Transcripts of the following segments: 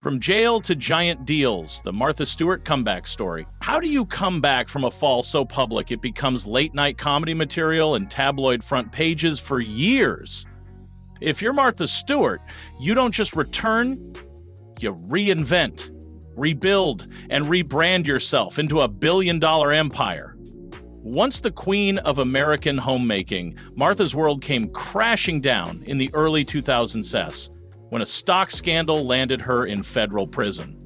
From jail to giant deals, the Martha Stewart Comeback Story. How do you come back from a fall so public it becomes late-night comedy material and tabloid front pages for years? If you're Martha Stewart, you don't just return, you reinvent, rebuild, and rebrand yourself into a billion-dollar empire. Once the queen of American homemaking, Martha's world came crashing down in the early 2000s when a stock scandal landed her in federal prison.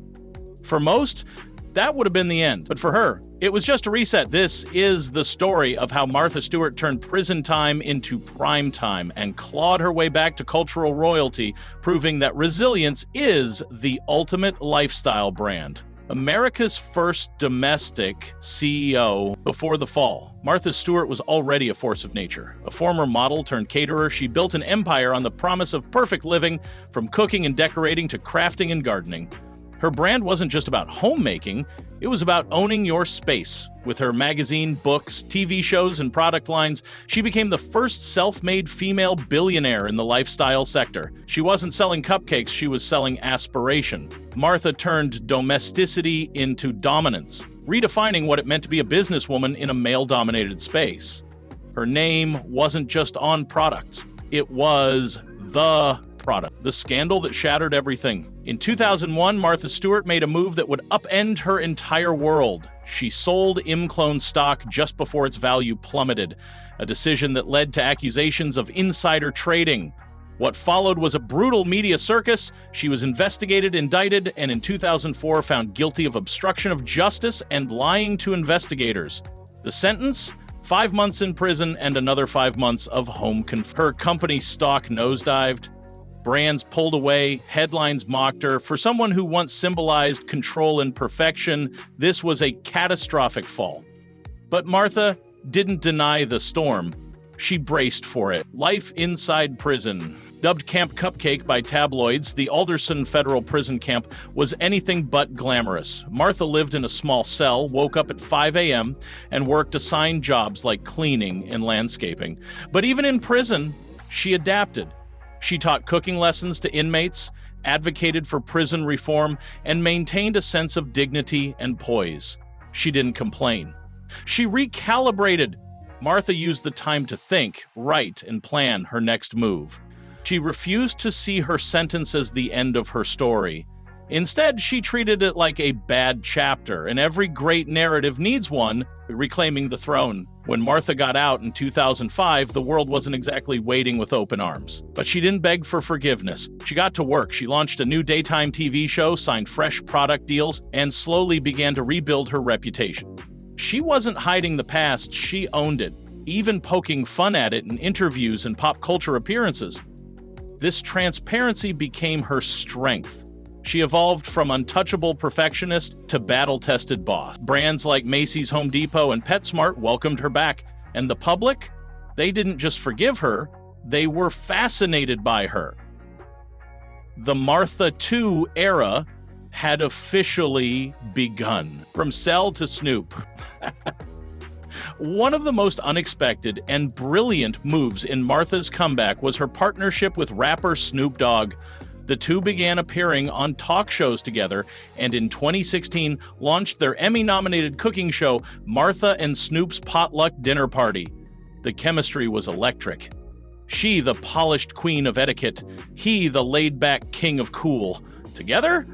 For most, that would have been the end. But for her, it was just a reset. This is the story of how Martha Stewart turned prison time into prime time and clawed her way back to cultural royalty, proving that resilience is the ultimate lifestyle brand. America's first domestic CEO before the fall, Martha Stewart was already a force of nature. A former model turned caterer, she built an empire on the promise of perfect living, from cooking and decorating to crafting and gardening. Her brand wasn't just about homemaking, it was about owning your space. With her magazine, books, TV shows, and product lines, she became the first self-made female billionaire in the lifestyle sector. She wasn't selling cupcakes, she was selling aspiration. Martha turned domesticity into dominance, redefining what it meant to be a businesswoman in a male-dominated space. Her name wasn't just on products, it was the product. The scandal that shattered everything. In 2001, Martha Stewart made a move that would upend her entire world. She sold Imclone stock just before its value plummeted, a decision that led to accusations of insider trading. What followed was a brutal media circus. She was investigated, indicted, and in 2004 found guilty of obstruction of justice and lying to investigators. The sentence? 5 months in prison and another 5 months of home confinement. Her company stock nosedived. Brands pulled away, headlines mocked her. For someone who once symbolized control and perfection, this was a catastrophic fall. But Martha didn't deny the storm. She braced for it. Life inside prison. Dubbed Camp Cupcake by tabloids, the Alderson Federal Prison Camp was anything but glamorous. Martha lived in a small cell, woke up at 5 a.m., and worked assigned jobs like cleaning and landscaping. But even in prison, she adapted. She taught cooking lessons to inmates, advocated for prison reform, and maintained a sense of dignity and poise. She didn't complain. She recalibrated. Martha used the time to think, write, and plan her next move. She refused to see her sentence as the end of her story. Instead, she treated it like a bad chapter, and every great narrative needs one, reclaiming the throne. When Martha got out in 2005, the world wasn't exactly waiting with open arms. But she didn't beg for forgiveness. She got to work. She launched a new daytime TV show, signed fresh product deals, and slowly began to rebuild her reputation. She wasn't hiding the past, she owned it, even poking fun at it in interviews and pop culture appearances. This transparency became her strength. She evolved from untouchable perfectionist to battle-tested boss. Brands like Macy's, Home Depot, and PetSmart welcomed her back. And the public? They didn't just forgive her, they were fascinated by her. The Martha II era had officially begun. From Cell to Snoop. One of the most unexpected and brilliant moves in Martha's comeback was her partnership with rapper Snoop Dogg. The two began appearing on talk shows together, and in 2016 launched their Emmy-nominated cooking show, Martha and Snoop's Potluck Dinner Party. The chemistry was electric. She, the polished queen of etiquette, he, the laid-back king of cool. Together?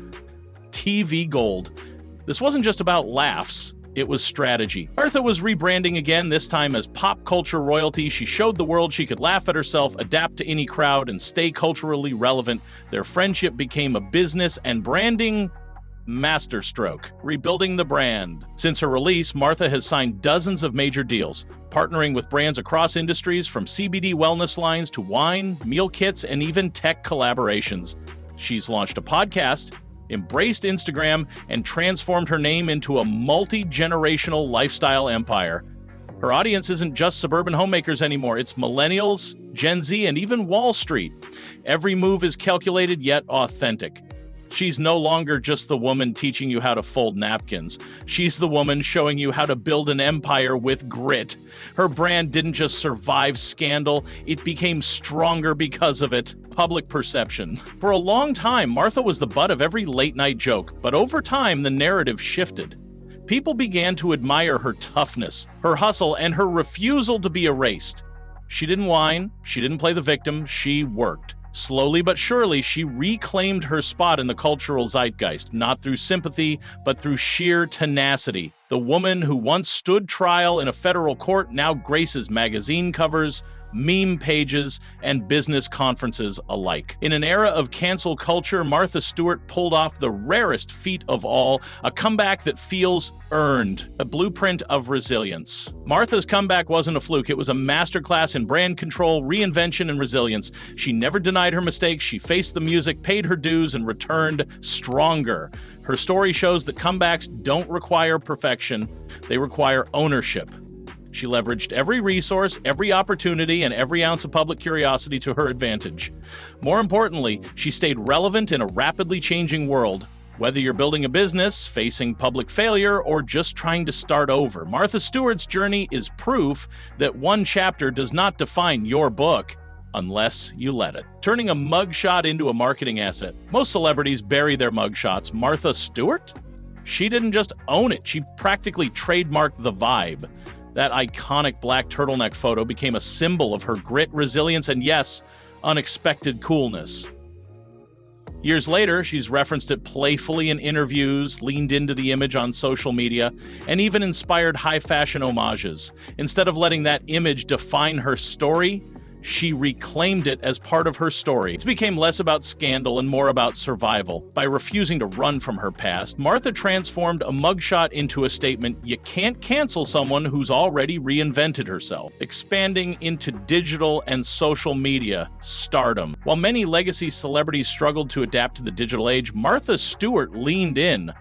TV gold. This wasn't just about laughs. It was strategy. Martha was rebranding again, this time as pop culture royalty. She showed the world she could laugh at herself, adapt to any crowd, and stay culturally relevant. Their friendship became a business and branding masterstroke, rebuilding the brand. Since her release, Martha has signed dozens of major deals, partnering with brands across industries from CBD wellness lines to wine, meal kits, and even tech collaborations. She's launched a podcast, embraced Instagram, and transformed her name into a multi-generational lifestyle empire. Her audience isn't just suburban homemakers anymore, it's millennials, Gen Z, and even Wall Street. Every move is calculated yet authentic. She's no longer just the woman teaching you how to fold napkins. She's the woman showing you how to build an empire with grit. Her brand didn't just survive scandal, it became stronger because of it. Public perception. For a long time, Martha was the butt of every late-night joke, but over time, the narrative shifted. People began to admire her toughness, her hustle, and her refusal to be erased. She didn't whine, she didn't play the victim, she worked. Slowly but surely, she reclaimed her spot in the cultural zeitgeist, not through sympathy, but through sheer tenacity. The woman who once stood trial in a federal court now graces magazine covers, meme pages, and business conferences alike. In an era of cancel culture, Martha Stewart pulled off the rarest feat of all, a comeback that feels earned, a blueprint of resilience. Martha's comeback wasn't a fluke, it was a masterclass in brand control, reinvention, and resilience. She never denied her mistakes, she faced the music, paid her dues, and returned stronger. Her story shows that comebacks don't require perfection, they require ownership. She leveraged every resource, every opportunity, and every ounce of public curiosity to her advantage. More importantly, she stayed relevant in a rapidly changing world. Whether you're building a business, facing public failure, or just trying to start over, Martha Stewart's journey is proof that one chapter does not define your book unless you let it. Turning a mugshot into a marketing asset. Most celebrities bury their mugshots. Martha Stewart? She didn't just own it, she practically trademarked the vibe. That iconic black turtleneck photo became a symbol of her grit, resilience, and yes, unexpected coolness. Years later, she's referenced it playfully in interviews, leaned into the image on social media, and even inspired high-fashion homages. Instead of letting that image define her story, she reclaimed it as part of her story. It became less about scandal and more about survival. By refusing to run from her past, Martha transformed a mugshot into a statement: you can't cancel someone who's already reinvented herself. Expanding into digital and social media, Stardom. While many legacy celebrities struggled to adapt to the digital age, Martha Stewart leaned in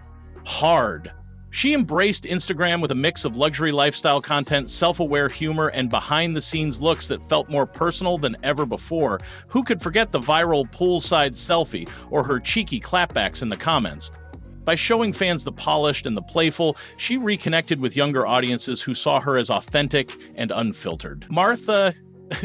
hard. She embraced Instagram with a mix of luxury lifestyle content, self-aware humor, and behind-the-scenes looks that felt more personal than ever before. Who could forget the viral poolside selfie or her cheeky clapbacks in the comments? By showing fans the polished and the playful, she reconnected with younger audiences who saw her as authentic and unfiltered. Martha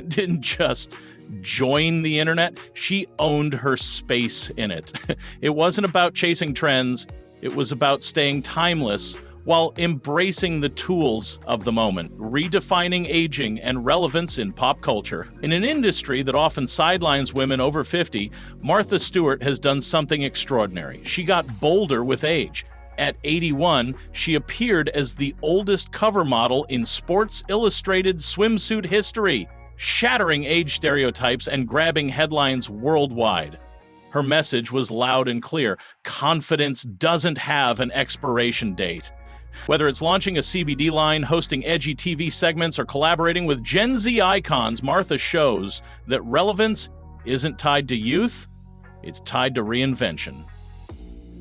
didn't just join the internet, she owned her space in it. It wasn't about chasing trends. It was about staying timeless while embracing the tools of the moment, redefining aging and relevance in pop culture. In an industry that often sidelines women over 50, Martha Stewart has done something extraordinary. She got bolder with age. At 81, she appeared as the oldest cover model in Sports Illustrated swimsuit history, shattering age stereotypes and grabbing headlines worldwide. Her message was loud and clear: confidence doesn't have an expiration date. Whether it's launching a CBD line, hosting edgy TV segments, or collaborating with Gen Z icons, Martha shows that relevance isn't tied to youth, it's tied to reinvention.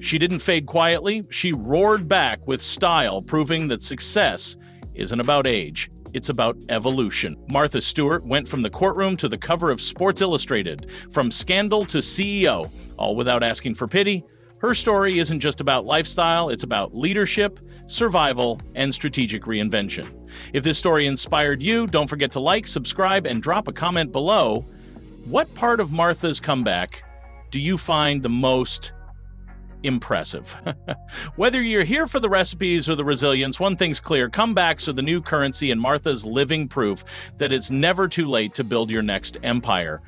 She didn't fade quietly, she roared back with style, proving that success isn't about age. It's about evolution. Martha Stewart went from the courtroom to the cover of Sports Illustrated, from scandal to CEO, all without asking for pity. Her story isn't just about lifestyle, it's about leadership, survival, and strategic reinvention. If this story inspired you, don't forget to like, subscribe, and drop a comment below. What part of Martha's comeback do you find the most impressive? Whether you're here for the recipes or the resilience, one thing's clear: comebacks are the new currency, and Martha's living proof that it's never too late to build your next empire.